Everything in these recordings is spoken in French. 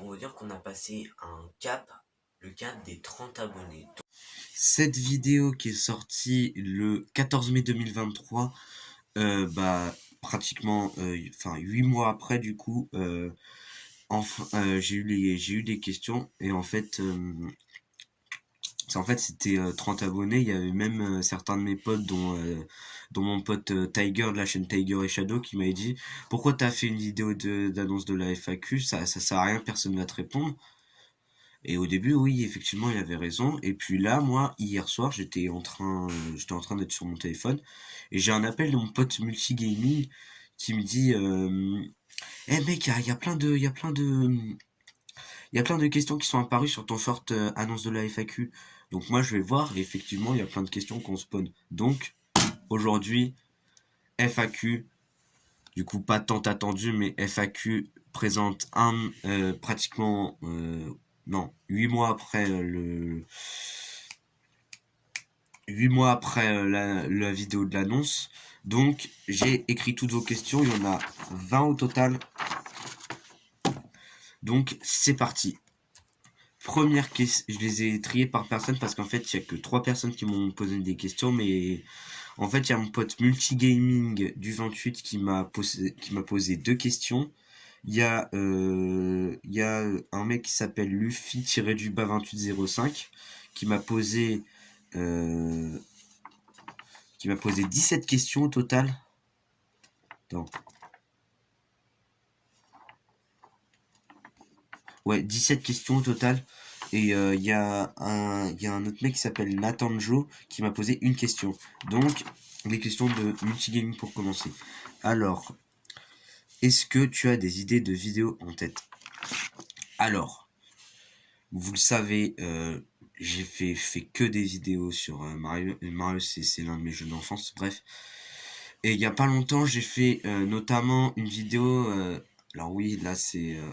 pour vous dire qu'on a passé un cap, le cap des 30 abonnés. Cette vidéo qui est sortie le 14 mai 2023, pratiquement 8 mois après du coup, j'ai eu des questions et en fait c'était 30 abonnés. Il y avait même certains de mes potes dont mon pote Tiger de la chaîne Tiger et Shadow qui m'avait dit pourquoi t'as fait une vidéo d'annonce de la FAQ, ça sert à rien, personne va te répondre. Et au début, oui, effectivement, il avait raison. Et puis là, moi, hier soir, j'étais en train d'être sur mon téléphone et j'ai un appel de mon pote multigaming qui me dit, mec, il y a plein de, il y a plein de questions qui sont apparues sur ton short annonce de la FAQ. Donc moi, je vais voir et effectivement, il y a plein de questions qu'on spawn. Donc aujourd'hui, FAQ, du coup pas tant attendu, mais FAQ présente pratiquement non, 8 mois après 8 mois après la vidéo de l'annonce. Donc j'ai écrit toutes vos questions, il y en a 20 au total. Donc c'est parti. Première question, je les ai triées par personne parce qu'en fait il y a que 3 personnes qui m'ont posé des questions, mais en fait il y a mon pote multigaming du 28 qui m'a posé 2 questions. Il y a un mec qui s'appelle Luffy-du-bas 2805 qui m'a posé 17 questions au total. Attends. Ouais, 17 questions au total. Et il y a un autre mec qui s'appelle Nathan Joe qui m'a posé une question. Donc, les questions de multigaming pour commencer. Alors, est-ce que tu as des idées de vidéos en tête? Alors, vous le savez, j'ai fait que des vidéos sur Mario. Mario, c'est l'un de mes jeux d'enfance, bref. Et il y a pas longtemps, j'ai fait notamment une vidéo. Alors oui, là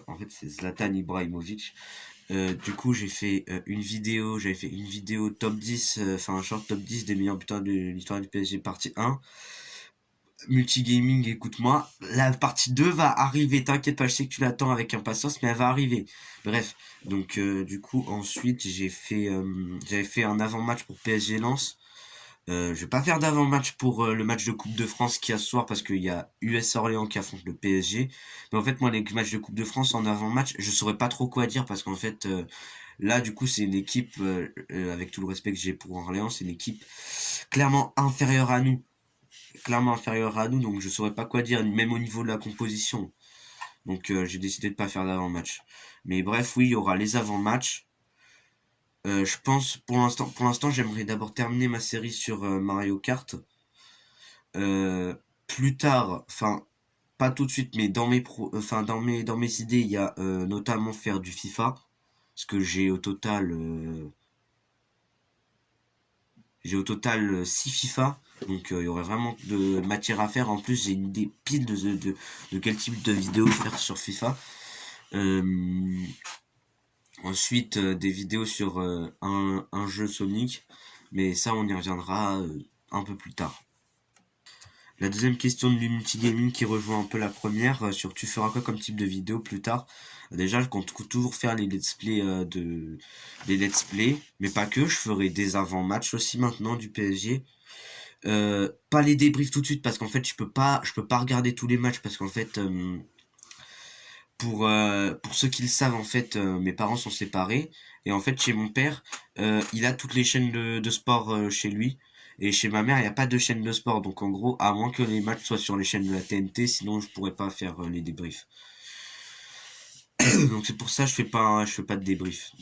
en fait c'est Zlatan Ibrahimovic. Du coup, j'avais fait une vidéo top 10, un short top 10 des meilleurs buteurs de l'histoire du PSG partie 1. Multigaming, écoute-moi, la partie 2 va arriver, t'inquiète pas, je sais que tu l'attends avec impatience, mais elle va arriver. Bref, donc du coup, ensuite, j'avais fait un avant-match pour PSG Lens. Je vais pas faire d'avant-match pour le match de Coupe de France qui a ce soir parce qu'il y a US Orléans qui affronte le PSG. Mais en fait, moi, les matchs de Coupe de France en avant-match, je saurais pas trop quoi dire parce qu'en fait, là, du coup, c'est une équipe, avec tout le respect que j'ai pour Orléans, c'est une équipe clairement inférieure à nous. Donc je saurais pas quoi dire, même au niveau de la composition. Donc j'ai décidé de pas faire d'avant-match. Mais bref, oui, il y aura les avant-matchs. Je pense pour l'instant, j'aimerais d'abord terminer ma série sur Mario Kart. Plus tard, enfin pas tout de suite, mais dans mes idées, il y a notamment faire du FIFA, parce que j'ai au total 6 FIFA, donc il y aurait vraiment de matière à faire. En plus, j'ai une idée pile de quel type de vidéo faire sur FIFA. Ensuite, des vidéos sur un jeu Sonic, mais ça, on y reviendra un peu plus tard. La deuxième question de multigaming qui rejoint un peu la première, sur tu feras quoi comme type de vidéo plus tard. Déjà, je compte toujours faire les let's play mais pas que, je ferai des avant-matchs aussi maintenant du PSG. Pas les débriefs tout de suite parce qu'en fait je peux pas regarder tous les matchs parce qu'en fait pour ceux qui le savent, en fait mes parents sont séparés et en fait chez mon père il a toutes les chaînes de sport chez lui. Et chez ma mère, il n'y a pas de chaîne de sport. Donc en gros, à moins que les matchs soient sur les chaînes de la TNT, sinon je pourrais pas faire les débriefs. Donc c'est pour ça que je fais pas de débriefs.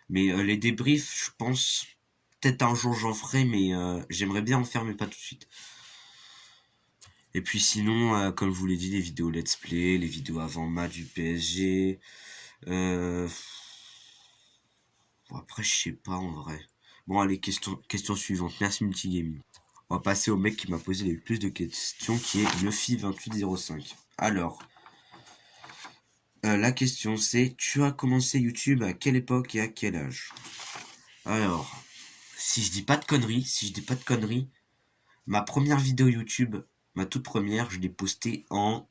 Mais les débriefs, je pense, peut-être un jour j'en ferai, mais j'aimerais bien en faire, mais pas tout de suite. Et puis sinon, comme je vous l'ai dit, les vidéos let's play, les vidéos avant match du PSG. Bon, après, je sais pas en vrai. Bon, allez, question suivante. Merci Multigaming. On va passer au mec qui m'a posé le plus de questions, qui est Luffy2805. Alors, la question c'est, tu as commencé YouTube à quelle époque et à quel âge? Alors, si je dis pas de conneries, ma première vidéo YouTube, ma toute première, je l'ai postée en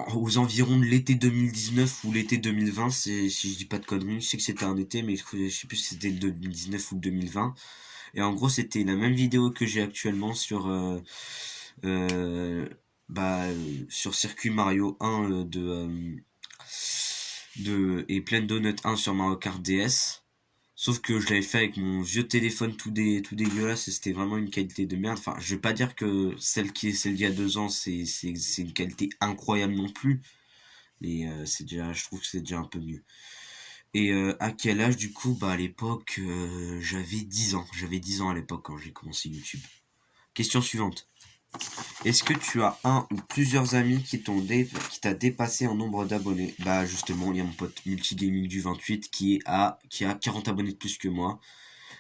aux environs de l'été 2019 ou l'été 2020, si je dis pas de conneries. Je sais que c'était un été, mais je sais plus si c'était le 2019 ou le 2020. Et en gros, c'était la même vidéo que j'ai actuellement euh, sur Circuit Mario 1 et Plaine Donut 1 sur Mario Kart DS. Sauf que je l'avais fait avec mon vieux téléphone tout dégueulasse et c'était vraiment une qualité de merde. Enfin, je vais pas dire que celle d'il y a 2 ans, c'est une qualité incroyable non plus. Mais je trouve que c'est déjà un peu mieux. Et à quel âge du coup? Bah à l'époque, j'avais 10 ans. J'avais 10 ans à l'époque quand j'ai commencé YouTube. Question suivante. Est-ce que tu as un ou plusieurs amis qui t'a dépassé en nombre d'abonnés? Bah justement, il y a mon pote Multigaming du 28 qui a 40 abonnés de plus que moi.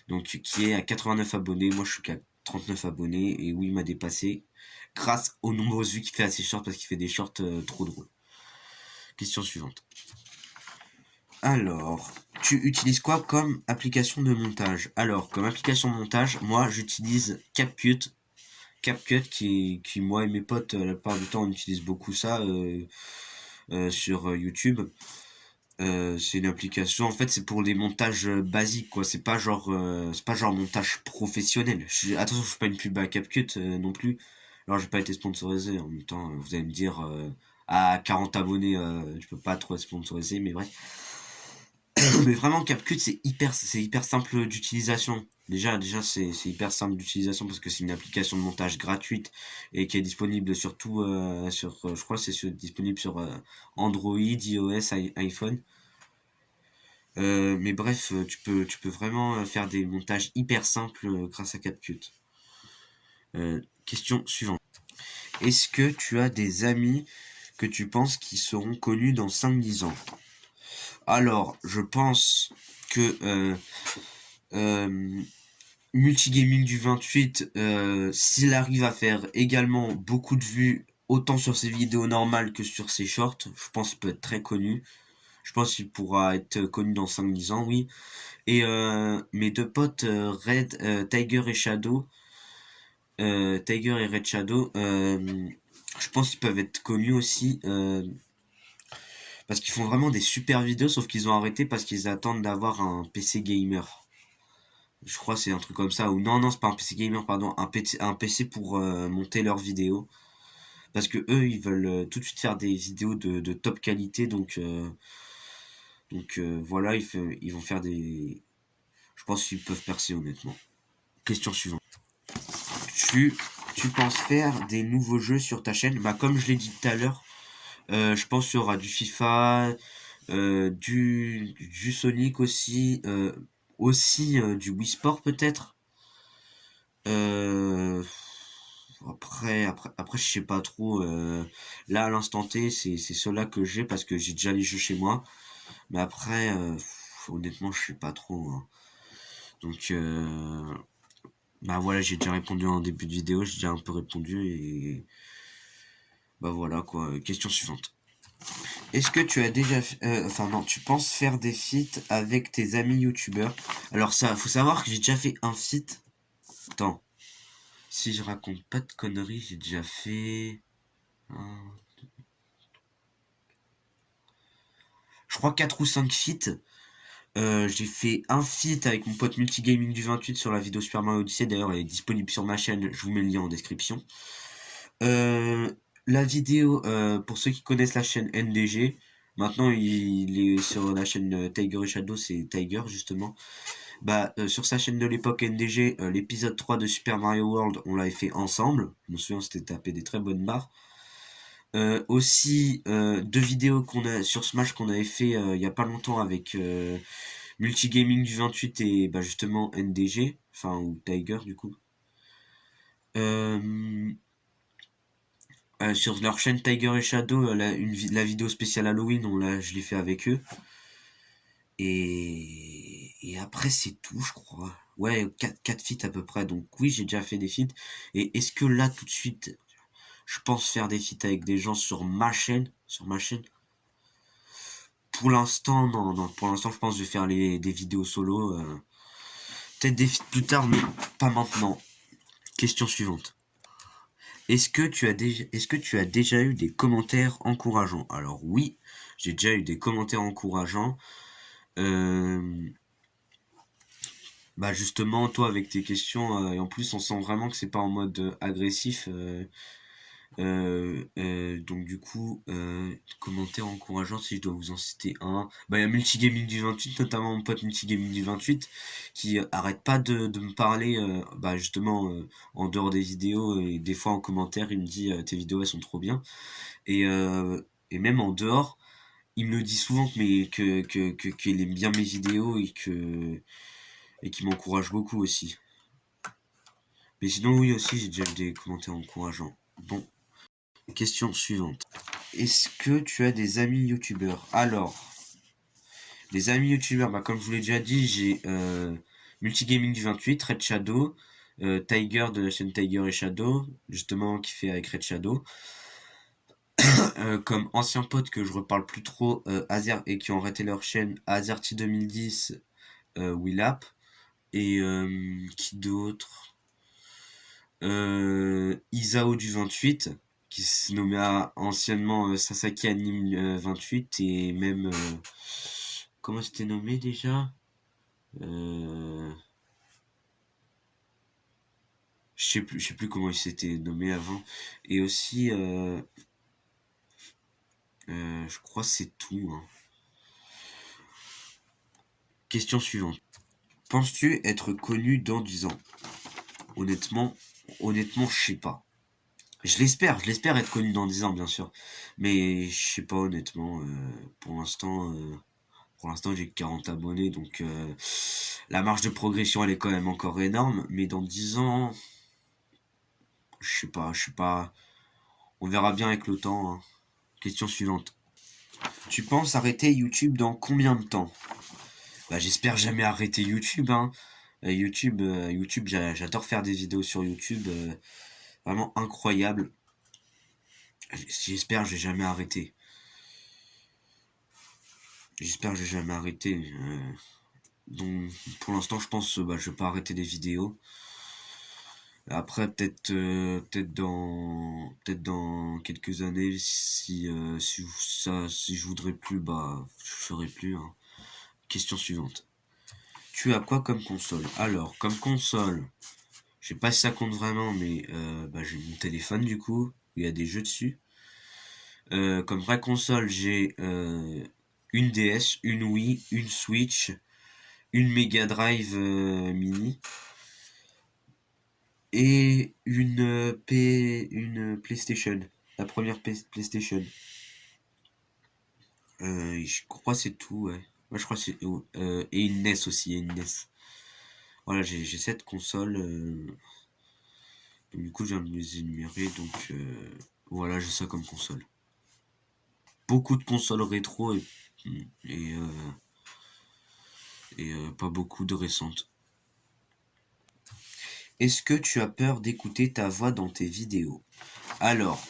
Donc qui est à 89 abonnés. Moi je suis qu'à 39 abonnés. Et oui, il m'a dépassé grâce aux nombreuses vues qu'il fait à ses shorts parce qu'il fait des shorts trop drôles. Question suivante. Alors, tu utilises quoi comme application de montage? Alors, comme application de montage, moi j'utilise CapCut. CapCut qui moi et mes potes, la plupart du temps, on utilise beaucoup ça sur YouTube. C'est une application, en fait, c'est pour des montages basiques, quoi. C'est pas genre montage professionnel. Attention, je fais pas une pub à CapCut non plus. Alors, j'ai pas été sponsorisé. En même temps, vous allez me dire, à 40 abonnés, je peux pas trop être sponsorisé, mais bref. Mais vraiment, CapCut, c'est hyper simple d'utilisation. Déjà c'est hyper simple d'utilisation parce que c'est une application de montage gratuite et qui est disponible surtout je crois que disponible sur Android, iOS, iPhone. Mais bref, tu peux vraiment faire des montages hyper simples grâce à CapCut. Question suivante. Est-ce que tu as des amis que tu penses qui seront connus dans 5-10 ans? Alors, je pense que Multigaming du 28, s'il arrive à faire également beaucoup de vues, autant sur ses vidéos normales que sur ses shorts, je pense qu'il peut être très connu. Je pense qu'il pourra être connu dans 5-10 ans, oui. Et mes deux potes, Tiger et Shadow, Tiger et Red Shadow, je pense qu'ils peuvent être connus aussi, parce qu'ils font vraiment des super vidéos, sauf qu'ils ont arrêté parce qu'ils attendent d'avoir un PC gamer. Je crois que c'est un truc comme ça. Ou non, c'est pas un PC gamer, pardon. Un PC pour monter leurs vidéos. Parce que eux, ils veulent tout de suite faire des vidéos de top qualité. Voilà, ils vont faire des... Je pense qu'ils peuvent percer honnêtement. Question suivante. Tu, tu penses faire des nouveaux jeux sur ta chaîne? Bah comme je l'ai dit tout à l'heure, je pense qu'il y aura du FIFA, du Sonic aussi, du Wii Sport peut-être. Euh, après, je sais pas trop. Là, à l'instant T, c'est ceux-là que j'ai parce que j'ai déjà les jeux chez moi. Mais après, honnêtement, je sais pas trop, hein. Donc, bah voilà, j'ai déjà répondu en début de vidéo, j'ai déjà un peu répondu et bah voilà quoi. Question suivante. Est-ce que tu as déjà, enfin non, tu penses faire des feats avec tes amis youtubeurs? Alors ça, faut savoir que j'ai déjà fait un feat. Attends, si je raconte pas de conneries, j'ai déjà fait, je crois 4 ou 5 feats. J'ai fait un feat avec mon pote Multigaming du 28 sur la vidéo Super Mario Odyssey. D'ailleurs, elle est disponible sur ma chaîne. Je vous mets le lien en description. La vidéo, pour ceux qui connaissent la chaîne NDG, maintenant il est sur la chaîne Tiger et Shadow, c'est Tiger justement. Bah, sur sa chaîne de l'époque NDG, l'épisode 3 de Super Mario World, on l'avait fait ensemble. Je me souviens, on s'était tapé des très bonnes barres. Aussi, deux vidéos qu'on a sur Smash qu'on avait fait il y a pas longtemps avec Multigaming du 28 et bah, justement NDG, enfin ou Tiger du coup. Euh, sur leur chaîne Tiger et Shadow, la vidéo spéciale Halloween, je l'ai fait avec eux. Et après c'est tout, je crois. Ouais, 4 feats à peu près. Donc oui, j'ai déjà fait des feats. Et est-ce que là tout de suite, je pense faire des feats avec des gens sur ma chaîne, Pour l'instant, non. Pour l'instant, je pense que je vais faire des vidéos solo. Peut-être des feats plus tard, mais pas maintenant. Question suivante. Est-ce que tu as déjà eu des commentaires encourageants? Alors oui, j'ai déjà eu des commentaires encourageants. Bah justement, toi avec tes questions, et en plus on sent vraiment que c'est pas en mode agressif. Donc du coup, commentaires encourageants, si je dois vous en citer un. Bah il y a Multigaming du 28, notamment mon pote Multigaming du 28, qui arrête pas de me parler, bah justement, en dehors des vidéos, et des fois en commentaire, il me dit tes vidéos elles sont trop bien. Et même en dehors, il me le dit souvent qu'il aime bien mes vidéos et qu'il m'encourage beaucoup aussi. Mais sinon oui aussi j'ai déjà eu des commentaires encourageants. Bon, question suivante. Est-ce que tu as des amis youtubeurs? Alors, les amis youtubeurs, bah comme je vous l'ai déjà dit, j'ai Multigaming du 28, Red Shadow, Tiger de la chaîne Tiger et Shadow, justement qui fait avec Red Shadow. Comme anciens potes que je reparle plus trop, et qui ont arrêté leur chaîne, Azerty 2010, Willap, et qui d'autre? Isao du 28, qui se nommait anciennement Sasaki Anime 28, et même comment c'était nommé déjà? Je sais plus comment il s'était nommé avant. Et aussi je crois que c'est tout, hein. Question suivante. Penses-tu être connu dans 10 ans? Honnêtement, je sais pas. Je l'espère être connu dans 10 ans, bien sûr. Mais je sais pas, honnêtement. Pour l'instant, j'ai que 40 abonnés, donc la marge de progression, elle est quand même encore énorme. Mais dans 10 ans, je sais pas. On verra bien avec le temps, hein. Question suivante. Tu penses arrêter YouTube dans combien de temps? Bah, j'espère jamais arrêter YouTube, hein. YouTube, j'adore faire des vidéos sur YouTube, vraiment incroyable. J'espère que je vais jamais arrêter. J'espère que je vais jamais arrêter. Donc pour l'instant, je pense bah, je vais pas arrêter les vidéos. Après peut-être dans quelques années, si je voudrais plus, bah je ferai plus, hein. Question suivante. Tu as quoi comme console? Alors, comme console, je sais pas si ça compte vraiment, mais bah, j'ai mon téléphone du coup, il y a des jeux dessus. Comme vraie console, j'ai une DS, une Wii, une Switch, une Mega Drive mini et une PlayStation, la première PlayStation. Je crois que c'est tout, ouais. Moi je crois que c'est et une NES aussi, une NES. Voilà, j'ai cette console. Du coup, je viens de les énumérer, donc voilà, j'ai ça comme console. Beaucoup de consoles rétro et, euh, et pas beaucoup de récentes. Est-ce que tu as peur d'écouter ta voix dans tes vidéos? Alors,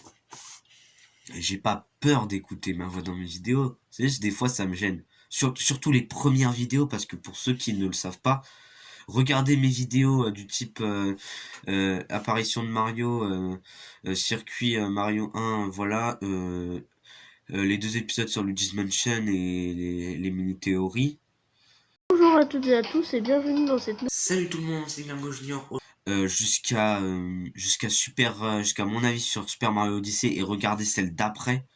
j'ai pas peur d'écouter ma voix dans mes vidéos, c'est juste des fois ça me gêne. Surtout les premières vidéos, parce que pour ceux qui ne le savent pas, regardez mes vidéos du type apparition de Mario, circuit Mario 1, voilà, les 2 épisodes sur Luigi's Mansion et les mini-théories. Bonjour à toutes et à tous et bienvenue dans cette Salut tout le monde, c'est Glingo Junior. Jusqu'à jusqu'à mon avis sur Super Mario Odyssey, et regardez celle d'après.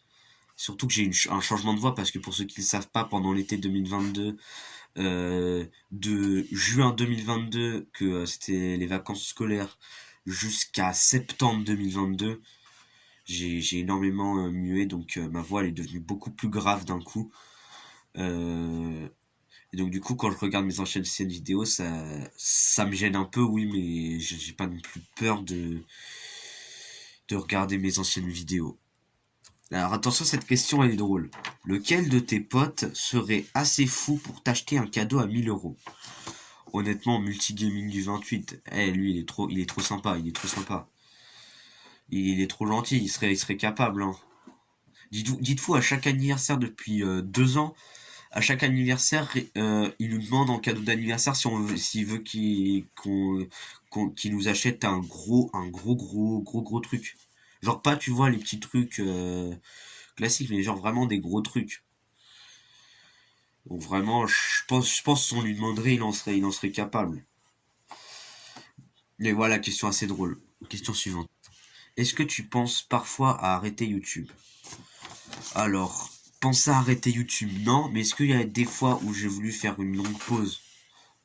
Surtout que j'ai un changement de voix, parce que pour ceux qui ne le savent pas, pendant l'été 2022, de juin 2022, que c'était les vacances scolaires, jusqu'à septembre 2022, j'ai énormément mué, donc ma voix elle est devenue beaucoup plus grave d'un coup. Et donc du coup, quand je regarde mes anciennes vidéos, ça me gêne un peu, oui, mais j'ai pas non plus peur de regarder mes anciennes vidéos. Alors attention, cette question elle est drôle. Lequel de tes potes serait assez fou pour t'acheter un cadeau à 1000 euros? Honnêtement, Multigaming du 28, lui il est trop sympa, il est trop sympa. Il est trop gentil, il serait capable, hein. Dites-vous, à chaque anniversaire depuis 2 ans, à chaque anniversaire, il nous demande en cadeau d'anniversaire s'il veut qu'il nous achète un gros truc. Genre pas, tu vois, les petits trucs classiques, mais genre vraiment des gros trucs. Donc vraiment, je pense si on lui demanderait, il en serait capable. Mais voilà, question assez drôle. Question suivante. Est-ce que tu penses parfois à arrêter YouTube? Alors, penser à arrêter YouTube, non, mais est-ce qu'il y a des fois où j'ai voulu faire une longue pause?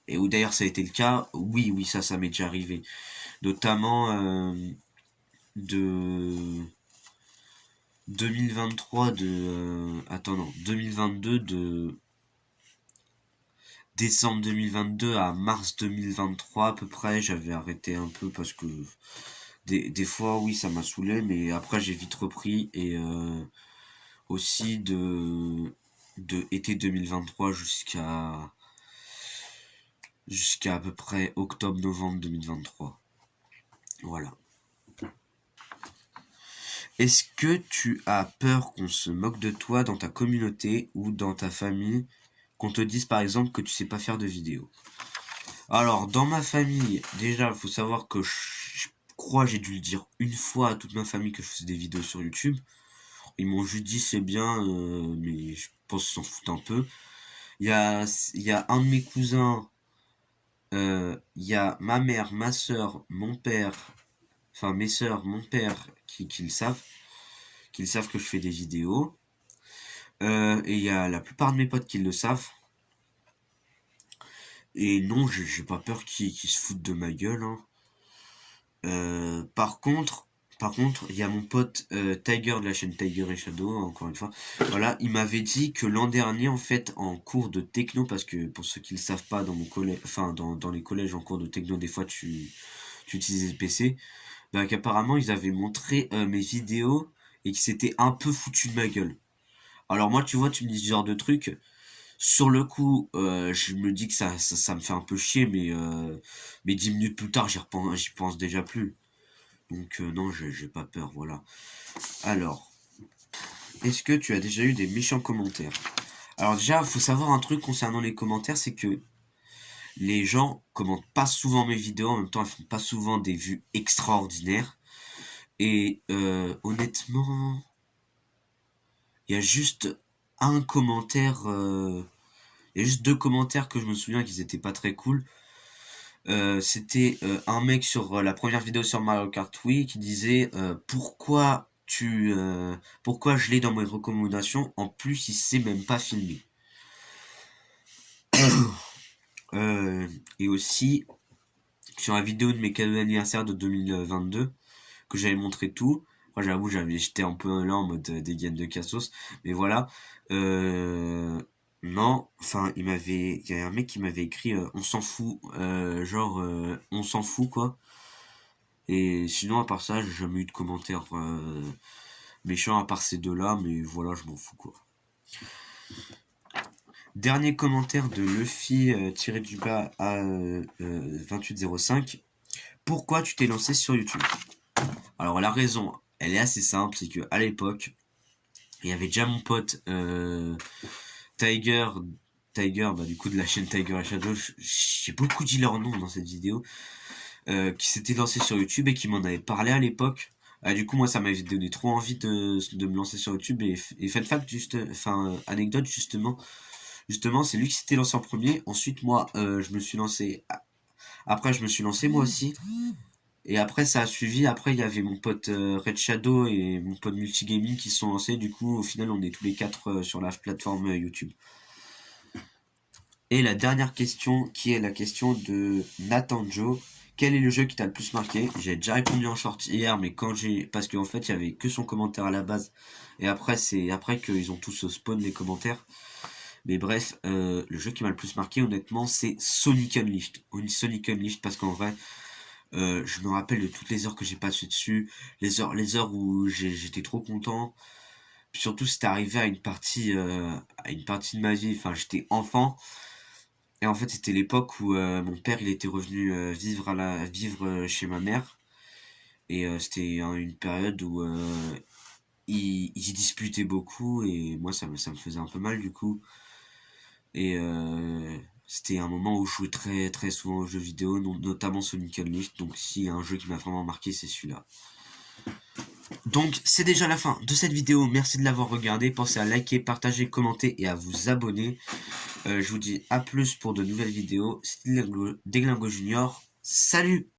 Et où d'ailleurs ça a été le cas? Oui, oui, ça m'est déjà arrivé. Notamment de 2023 attends, non, 2022, de décembre 2022 à mars 2023 à peu près, j'avais arrêté un peu parce que des fois, oui, ça m'a saoulé, mais après j'ai vite repris. Et aussi de été 2023 jusqu'à à peu près octobre-novembre 2023. Voilà. Est-ce que tu as peur qu'on se moque de toi dans ta communauté ou dans ta famille, qu'on te dise par exemple que tu sais pas faire de vidéos? Alors, dans ma famille, déjà, il faut savoir que je crois j'ai dû le dire une fois à toute ma famille que je faisais des vidéos sur YouTube. Ils m'ont juste dit c'est bien, mais je pense qu'ils s'en foutent un peu. Il y a un de mes cousins, il y a ma mère, ma soeur, mon père, enfin mes soeurs, mon père qui le savent, que je fais des vidéos. Et il y a la plupart de mes potes qui le savent. Et non, j'ai pas peur qu'ils se foutent de ma gueule, hein. Par contre, il y a mon pote Tiger de la chaîne Tiger et Shadow, encore une fois. Voilà, il m'avait dit que l'an dernier, en fait, en cours de techno, parce que pour ceux qui le savent pas, dans mon collège, enfin dans les collèges en cours de techno, des fois tu utilises le PC, bah qu'apparemment ils avaient montré mes vidéos et qu'ils s'étaient un peu foutu de ma gueule. Alors moi, tu vois, tu me dis ce genre de truc. Sur le coup, je me dis que ça me fait un peu chier, mais 10 minutes plus tard, j'y pense déjà plus. Donc non, j'ai pas peur, voilà. Alors, est-ce que tu as déjà eu des méchants commentaires? Alors déjà, faut savoir un truc concernant les commentaires, c'est que les gens commentent pas souvent mes vidéos, en même temps, ils font pas souvent des vues extraordinaires. Et honnêtement, il y a juste un commentaire, il y a juste deux commentaires que je me souviens qu'ils étaient pas très cool. C'était un mec sur la première vidéo sur Mario Kart Wii qui disait pourquoi je l'ai dans mes recommandations, en plus il sait même pas filmer. Et aussi sur la vidéo de mes cadeaux d'anniversaire de 2022 que j'avais montré tout. Moi j'avoue j'étais un peu là en mode dégaine de cassos, mais voilà. Non, enfin il y a un mec qui m'avait écrit on s'en fout, genre on s'en fout quoi. Et sinon, à part ça, j'ai jamais eu de commentaires méchants à part ces deux-là, mais voilà, je m'en fous quoi. Dernier commentaire de Luffy tiré du bas à 2805. Pourquoi tu t'es lancé sur YouTube? Alors la raison, elle est assez simple, c'est que à l'époque, il y avait déjà mon pote Tiger, bah du coup de la chaîne Tiger et Shadow, j'ai beaucoup dit leur nom dans cette vidéo, qui s'était lancé sur YouTube et qui m'en avait parlé à l'époque. Du coup, moi, ça m'avait donné trop envie de me lancer sur YouTube. Et fun fact, anecdote, justement, c'est lui qui s'était lancé en premier. Ensuite, moi, je me suis lancé. Après, je me suis lancé moi aussi. Et après, ça a suivi. Après, il y avait mon pote Red Shadow et mon pote Multigaming qui se sont lancés. Du coup, au final, on est tous les quatre sur la plateforme YouTube. Et la dernière question, qui est la question de Nathan Joe. Quel est le jeu qui t'a le plus marqué? J'ai déjà répondu en short hier, mais parce qu'en fait, il y avait que son commentaire à la base. Et après, c'est après qu'ils ont tous spawn les commentaires. Mais bref, le jeu qui m'a le plus marqué, honnêtement, c'est Sonic Unleashed. Sonic Unleashed, parce qu'en vrai, je me rappelle de toutes les heures que j'ai passées dessus, les heures où j'étais trop content. Puis surtout, c'était arrivé à une partie de ma vie. Enfin, j'étais enfant. Et en fait, c'était l'époque où mon père il était revenu vivre chez ma mère. Et c'était une période où il disputait beaucoup et moi ça me faisait un peu mal du coup. Et c'était un moment où je jouais très très souvent aux jeux vidéo, notamment Sonic Unleashed. Donc s'il y a un jeu qui m'a vraiment marqué, c'est celui-là. Donc c'est déjà la fin de cette vidéo, merci de l'avoir regardé, pensez à liker, partager, commenter et à vous abonner. Je vous dis à plus pour de nouvelles vidéos, c'était Deglingo Junior, salut!